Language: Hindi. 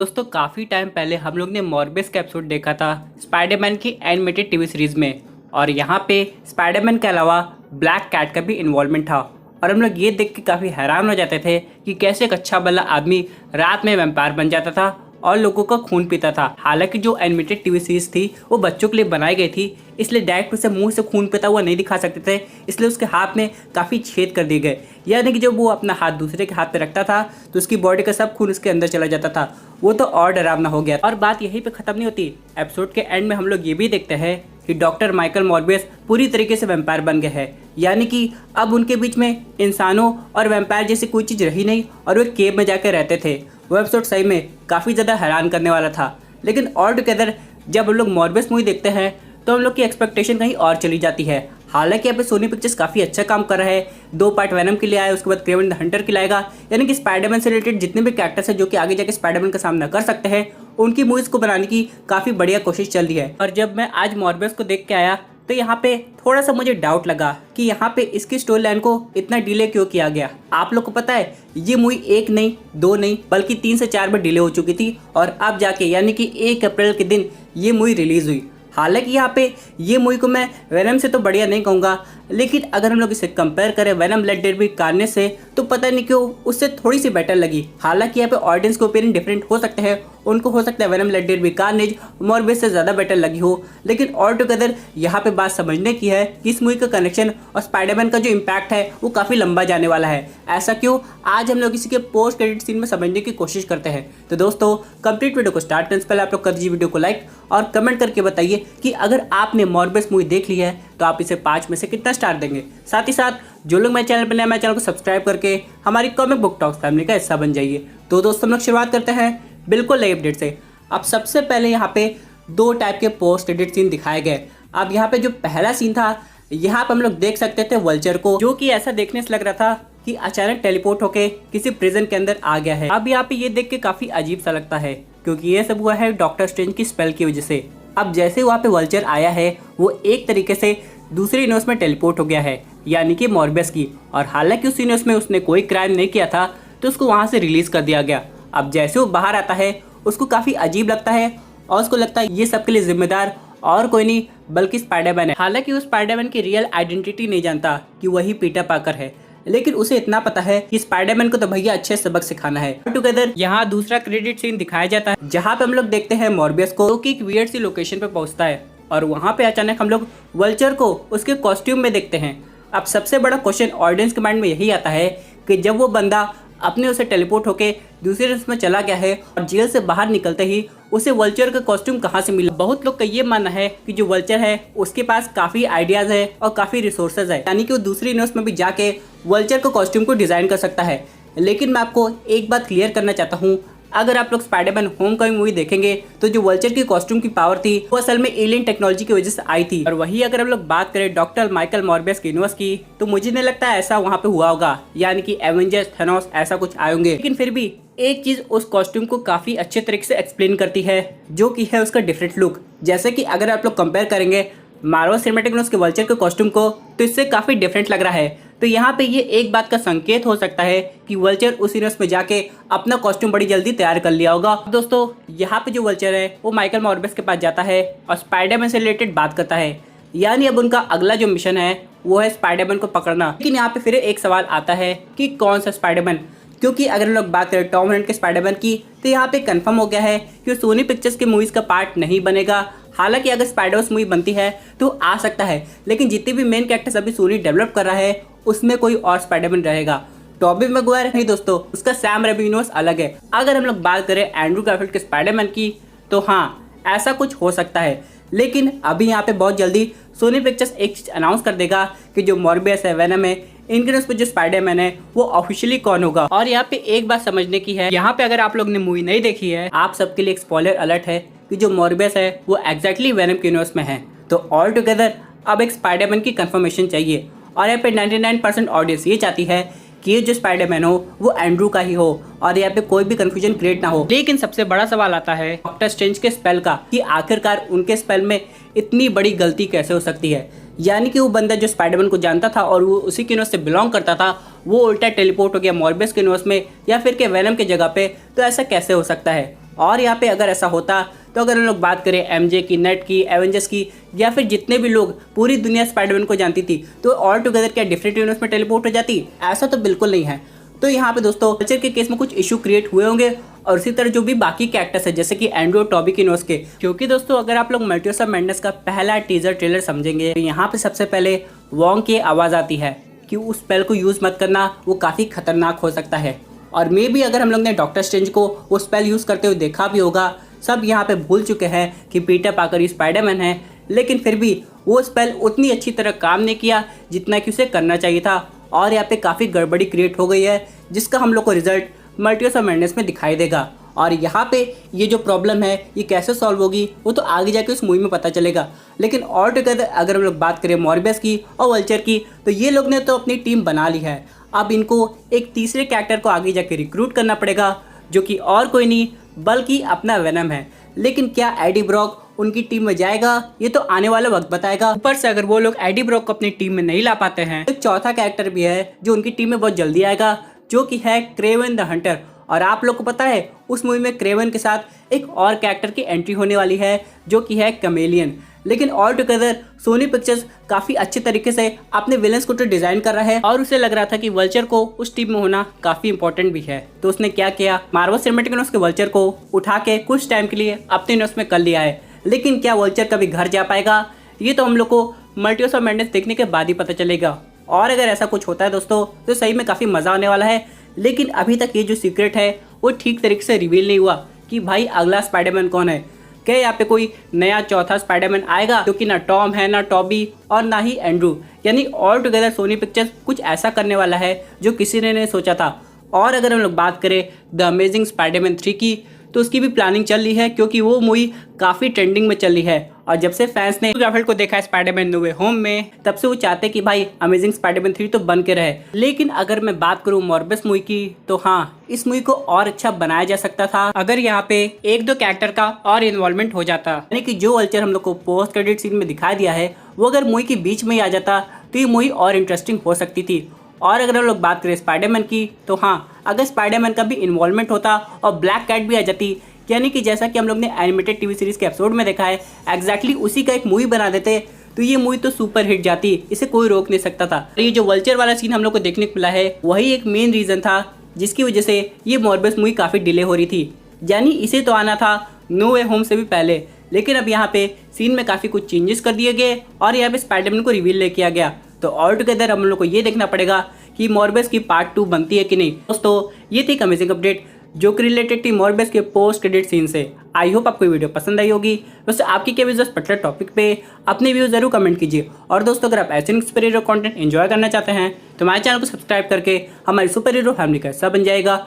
दोस्तों काफ़ी टाइम पहले हम लोग ने मॉर्बियस का एपिसोड देखा था स्पाइडरमैन की एनिमेटेड टीवी सीरीज में। और यहाँ पे स्पाइडरमैन के अलावा ब्लैक कैट का भी इन्वॉल्वमेंट था। और हम लोग ये देख के काफ़ी हैरान हो जाते थे कि कैसे एक अच्छा भला आदमी रात में वैम्पायर बन जाता था और लोगों का खून पीता था। हालांकि जो एनिमेटेड टीवी सीरीज थी वो बच्चों के लिए बनाई गई थी, इसलिए डायरेक्ट उसे मुंह से खून पीता हुआ नहीं दिखा सकते थे, इसलिए उसके हाथ में काफ़ी छेद कर दिए गए। यानी कि जब वो अपना हाथ दूसरे के हाथ पे रखता था तो उसकी बॉडी का सब खून उसके अंदर चला जाता था। वो तो और डरावना हो गया। और बात यहीं पे ख़त्म नहीं होती। एपिसोड के एंड में हम लोग ये भी देखते हैं कि डॉक्टर माइकल मॉर्बियस पूरी तरीके से वैम्पायर बन गए हैं। यानी कि अब उनके बीच में इंसानों और वैम्पायर जैसी कोई चीज़ रही नहीं और वे केव में जाकर रहते थे। वो एपिसोड सही में काफ़ी ज़्यादा हैरान करने वाला था। लेकिन ऑल टुगेदर जब हम लोग मॉर्बियस मूवी देखते हैं तो हम लोग की एक्सपेक्टेशन कहीं और चली जाती है। हालांकि यहाँ पे सोनी पिक्चर्स काफ़ी अच्छा काम कर रहा है। 2 पार्ट वेनम के लिए आया, उसके बाद क्रेवन द हंटर के लिए आएगा। यानी कि स्पाइडरमैन से रिलेटेड जितने भी कैरेक्टर्स हैं जो कि आगे जाके स्पाइडरमैन का सामना कर सकते हैं, उनकी मूवीज़ को बनाने की काफ़ी बढ़िया कोशिश चल रही है। और जब मैं आज मॉर्बियस को देख के आया तो यहाँ पे थोड़ा सा मुझे डाउट लगा कि यहाँ पे इसकी स्टोरी लाइन को इतना डिले क्यों किया गया। आप लोग को पता है ये मूवी 1 नहीं 2 नहीं बल्कि 3 से 4 बार डिले हो चुकी थी और अब जाके यानी कि 1 अप्रैल के दिन ये मूवी रिलीज हुई। हालांकि यहाँ पे ये मूवी को मैं वेनम से तो बढ़िया नहीं कहूँगा, लेकिन अगर हम लोग इसे कंपेयर करें Venom let there be Carnage से तो पता नहीं क्यों उससे थोड़ी सी बेटर लगी। हालांकि यहाँ पे ऑडियंस के ओपिनियन डिफरेंट हो सकते हैं, उनको हो सकता है Venom let there be Carnage Morbius से ज़्यादा बेटर लगी हो। लेकिन ऑल टुगेदर यहाँ पे बात समझने की है कि इस मूवी का कनेक्शन और स्पाइडरमैन का जो इम्पैक्ट है वो काफ़ी लंबा जाने वाला है। ऐसा क्यों, आज हम लोग इसी के पोस्ट क्रेडिट सीन में समझने की कोशिश करते हैं। तो दोस्तों कंप्लीट वीडियो को स्टार्ट करने से पहले आप लोग कर दीजिए वीडियो को लाइक और कमेंट करके बताइए कि अगर आपने मॉर्बियस मूवी देख ली है तो आप इसे 5 में से कितना स्टार देंगे। साथ ही साथ जो लोग मेरे चैनल पर नए, मेरे चैनल को सब्सक्राइब करके हमारी कॉमिक बुक टॉक्स फैमिली का हिस्सा बन जाइए। तो दोस्तों हम लोग शुरुआत करते हैं बिल्कुल नई अपडेट से। अब सबसे पहले यहाँ पे 2 टाइप के पोस्ट क्रेडिट सीन दिखाए गए। अब यहाँ पे जो पहला सीन था, यहाँ पे हम लोग देख सकते थे वल्चर को, जो कि ऐसा देखने से लग रहा था कि अचानक टेलीपोर्ट होके किसी प्रिजन के अंदर आ गया है। अब यहाँ पे ये देख के काफी अजीब सा लगता है क्योंकि ये सब हुआ है डॉक्टर स्ट्रेंज की स्पेल की वजह से। अब जैसे वहाँ पे वल्चर आया है वो एक तरीके से दूसरे यूनिवर्स में टेलीपोर्ट हो गया है, यानी कि मॉर्बियस की। और हालांकि उस यूनिवर्स में उसने कोई क्राइम नहीं किया था तो उसको वहाँ से रिलीज कर दिया गया। अब जैसे वो बाहर आता है उसको काफ़ी अजीब लगता है और उसको लगता है ये सबके लिए जिम्मेदार और कोई नहीं बल्कि स्पाइडरमैन है। हालांकि वो स्पाइडरमैन की रियल आइडेंटिटी नहीं जानता कि वही पीटर पार्कर है, लेकिन उसे इतना पता है कि स्पाइडरमैन को तो भैया अच्छे सबक सिखाना है। टुगेदर यहाँ दूसरा क्रेडिट सीन दिखाया जाता है जहाँ पे हम लोग देखते हैं मॉर्बियस को, जो कि एक वियर्ड सी लोकेशन पे पहुंचता है और वहाँ पे अचानक हम लोग वल्चर को उसके कॉस्ट्यूम में देखते हैं। अब सबसे बड़ा क्वेश्चन ऑडियंस के माइंड में यही आता है कि जब वो बंदा अपने उसे टेलीपोर्ट होके दूसरे देश में चला गया है और जेल से बाहर निकलते ही उसे वल्चर का कॉस्ट्यूम कहाँ से मिला। बहुत लोग का ये मानना है कि जो वल्चर है उसके पास काफ़ी आइडियाज़ है और काफ़ी रिसोर्सेज है, यानी कि वो दूसरे यूनिवर्स में भी जाके वल्चर का कॉस्ट्यूम को डिज़ाइन कर सकता है। लेकिन मैं आपको एक बात क्लियर करना चाहता हूँ, अगर आप लोग स्पाइडरमैन होमकमिंग मूवी देखेंगे तो जो वल्चर की कॉस्ट्यूम की पावर थी वो असल में एलियन टेक्नोलॉजी की वजह से आई थी। और वही अगर हम लोग बात करें डॉक्टर माइकल मॉर्बियस के यूनिवर्स की तो मुझे नहीं लगता ऐसा वहाँ पे हुआ होगा, यानी कि एवेंजर्स थेनोस ऐसा कुछ आए होंगे। लेकिन फिर भी एक चीज उस कॉस्ट्यूम को काफी अच्छे तरीके से एक्सप्लेन करती है, जो कि है उसका डिफरेंट लुक। जैसे कि अगर आप लोग कंपेयर करेंगे मार्वल सिनेमैटिक यूनिवर्स के वल्चर के कॉस्ट्यूम को तो इससे काफी डिफरेंट लग रहा है। तो यहाँ पे ये एक बात का संकेत हो सकता है कि वल्चर उस यूनिवर्स में जाके अपना कॉस्ट्यूम बड़ी जल्दी तैयार कर लिया होगा। दोस्तों यहाँ पे जो वल्चर है वो माइकल मॉर्बियस के पास जाता है और स्पाइडरमैन से रिलेटेड बात करता है, यानी अब उनका अगला जो मिशन है वो है स्पाइडरमैन को पकड़ना। लेकिन यहाँ पे फिर एक सवाल आता है कि कौन सा स्पाइडरमैन, क्योंकि अगर हम लोग बात करें टॉम हॉलैंड के स्पाइडरमैन की तो यहाँ पे कंफर्म हो गया है कि सोनी पिक्चर्स के मूवीज़ का पार्ट नहीं बनेगा। हालांकि अगर स्पाइडरवर्स मूवी बनती है तो आ सकता है, लेकिन जितने भी मेन कैरेक्टर्स अभी सोनी डेवलप कर रहा है उसमें कोई और स्पाइडरमैन रहेगा। टॉबी मैगवायर नहीं दोस्तों, उसका सैम रेमी यूनिवर्स अलग है। अगर हम लोग बात करें एंड्रू गारफील्ड के स्पाइडरमैन की तो हाँ ऐसा कुछ हो सकता है, लेकिन अभी यहाँ पे बहुत जल्दी सोनी पिक्चर्स एक चीज़ अनाउंस कर देगा कि जो मॉर्बियस है, वेनम है, इनके उस पर जो स्पाइडरमैन है वो ऑफिशियली कौन होगा। और यहाँ पे एक बात समझने की है, यहाँ पे अगर आप लोग ने मूवी नहीं देखी है आप सबके लिए एक स्पॉइलर अलर्ट है कि जो मॉर्बियस है वो एग्जैक्टली वेनम के यूनिवर्स में है। तो ऑल टुगेदर अब एक स्पाइडरमैन की कंफर्मेशन चाहिए और यहाँ पे 99% ऑडियंस ये चाहती है कि ये जो स्पाइडरमैन हो वो एंड्रू का ही हो और यहाँ पे कोई भी कंफ्यूजन क्रिएट ना हो। लेकिन सबसे बड़ा सवाल आता है डॉक्टर स्ट्रेंज के स्पेल का कि आखिरकार उनके स्पेल में इतनी बड़ी गलती कैसे हो सकती है। यानी कि वो बंदा जो स्पाइडरमैन को जानता था और वो उसी के यूनिवर्स से बिलोंग करता था वो उल्टा टेलीपोर्ट हो गया मॉर्बियस के यूनिवर्स में या फिर के वेनम के जगह पे, तो ऐसा कैसे हो सकता है। और यहाँ पे अगर ऐसा होता तो अगर हम लोग बात करें एमजे की, नेट की, एवेंजर्स की, या फिर जितने भी लोग पूरी दुनिया स्पाइडरमैन को जानती थी, तो ऑल टुगेदर क्या डिफरेंट यूनिवर्स में टेलीपोर्ट हो जाती? ऐसा तो बिल्कुल नहीं है। तो यहाँ पे दोस्तों वल्चर के केस में कुछ इशू क्रिएट हुए होंगे, और इसी तरह जो भी बाकी कैरेक्टर्स है जैसे कि एंड्रू और टॉबी किनोस के। क्योंकि दोस्तों अगर आप लोग मल्टीवर्स ऑफ मैडनेस का पहला टीजर ट्रेलर समझेंगे तो यहाँ पे सबसे पहले वोंग की आवाज़ आती है कि उस स्पेल को यूज़ मत करना, वो काफ़ी खतरनाक हो सकता है। और मे भी अगर हम लोग ने डॉक्टर स्ट्रेंज को वो स्पेल यूज़ करते हुए देखा भी होगा, सब यहाँ पे भूल चुके हैं कि पीटर पार्कर ही स्पाइडरमैन है, लेकिन फिर भी वो स्पेल उतनी अच्छी तरह काम नहीं किया जितना कि उसे करना चाहिए था, और यहाँ पे काफ़ी गड़बड़ी क्रिएट हो गई है, जिसका हम लोग को रिजल्ट मल्टीवर्स ऑफ मैडनेस में दिखाई देगा। और यहाँ पे ये जो प्रॉब्लम है ये कैसे सॉल्व होगी वो तो आगे जाके उस मूवी में पता चलेगा। लेकिन ऑल टुगेदर अगर हम लोग बात करें मॉर्बियस की और वल्चर की, तो ये लोग ने तो अपनी टीम बना ली है। अब इनको एक तीसरे कैरेक्टर को आगे जाके रिक्रूट करना पड़ेगा, जो कि और कोई नहीं बल्कि अपना वेनम है। लेकिन क्या एडी ब्रॉक उनकी टीम में जाएगा, ये तो आने वाला वक्त बताएगा। ऊपर से अगर वो लोग एडी ब्रॉक को अपनी टीम में नहीं ला पाते हैं, तो एक चौथा कैरेक्टर भी है जो उनकी टीम में बहुत जल्दी आएगा, जो कि है क्रेवन द हंटर। और आप लोग को पता है उस मूवी में क्रेवन के साथ एक और कैरेक्टर की एंट्री होने वाली है, जो कि है कमेलियन। लेकिन ऑल टुगेदर सोनी पिक्चर्स काफ़ी अच्छे तरीके से अपने विलन्स को तो डिज़ाइन कर रहा है, और उसे लग रहा था कि वल्चर को उस टीम में होना काफ़ी इंपॉर्टेंट भी है। तो उसने क्या किया, मार्वल सिनेमैटिक यूनिवर्स के वल्चर को उठा के कुछ टाइम के लिए अपने यूनिवर्स में कर लिया है। लेकिन क्या वल्चर कभी घर जा पाएगा, ये तो हम लोग को मल्टीवर्स ऑफ मैडनेस देखने के बाद ही पता चलेगा। और अगर ऐसा कुछ होता है दोस्तों तो सही में काफ़ी मज़ा आने वाला है। लेकिन अभी तक ये जो सीक्रेट है वो ठीक तरीके से रिवील नहीं हुआ कि भाई अगला स्पाइडरमैन कौन है। क्या यहाँ पे कोई नया चौथा स्पाइडरमैन आएगा, जो कि ना टॉम है, ना टॉबी, और ना ही एंड्रू। यानी ऑल टुगेदर सोनी पिक्चर्स कुछ ऐसा करने वाला है जो किसी ने नहीं सोचा था। और अगर हम लोग बात करें द अमेजिंग स्पाइडरमैन 3 की, तो उसकी भी प्लानिंग चल रही है, क्योंकि वो मूवी काफ़ी ट्रेंडिंग में चल रही है। और जब से फैंस ने गारफील्ड को देखा है स्पाइडरमैन नो वे होम में, तब से वो चाहते कि भाई अमेजिंग स्पाइडरमैन 3 तो बन के रहे। लेकिन अगर मैं बात करूँ मॉर्बियस मूवी की, तो हाँ, इस मूवी को और अच्छा बनाया जा सकता था अगर यहाँ पे एक दो कैरेक्टर का और इन्वॉल्वमेंट हो जाता। यानी कि जो वल्चर हम लोग को पोस्ट क्रेडिट सीन में दिखा दिया है, वो अगर मूवी के बीच में ही आ जाता तो ये मूवी और इंटरेस्टिंग हो सकती थी। और अगर हम लोग बात करें स्पाइडरमैन की, तो हाँ, अगर स्पाइडरमैन का भी इन्वॉल्वमेंट होता और ब्लैक कैट भी आ जाती, यानी कि जैसा कि हम लोग ने एनिमेटेड टीवी सीरीज के एपिसोड में देखा है, एग्जैक्टली उसी का एक मूवी बना देते, तो ये मूवी तो सुपर हिट जाती, इसे कोई रोक नहीं सकता था। ये जो वल्चर वाला सीन हम लोग को देखने को मिला है, वही एक मेन रीजन था जिसकी वजह से ये मॉर्बियस मूवी काफ़ी डिले हो रही थी। यानी इसे तो आना था नो वे होम से भी पहले, लेकिन अब यहाँ पे सीन में काफ़ी कुछ चेंजेस कर दिए गए और यहाँ पे स्पाइडरमैन को रिवील नहीं किया गया। तो ऑल टुगेदर हम लोग को ये देखना पड़ेगा कि मॉर्बियस की पार्ट 2 बनती है कि नहीं। दोस्तों ये थी अमेजिंग अपडेट जो कि रिलेटेड थी मॉर्बियस के पोस्ट क्रेडिट सीन से। आई होप आपको वीडियो पसंद आई होगी। वैसे आपकी क्या व्यूज पर्टिकुलर टॉपिक पे अपने व्यूज जरूर कमेंट कीजिए। और दोस्तों अगर आप ऐसे सुपर हीरो कंटेंट एंजॉय करना चाहते हैं तो हमारे चैनल को सब्सक्राइब करके हमारी सुपर हीरो फैमिली का हिस्सा बन जाएगा।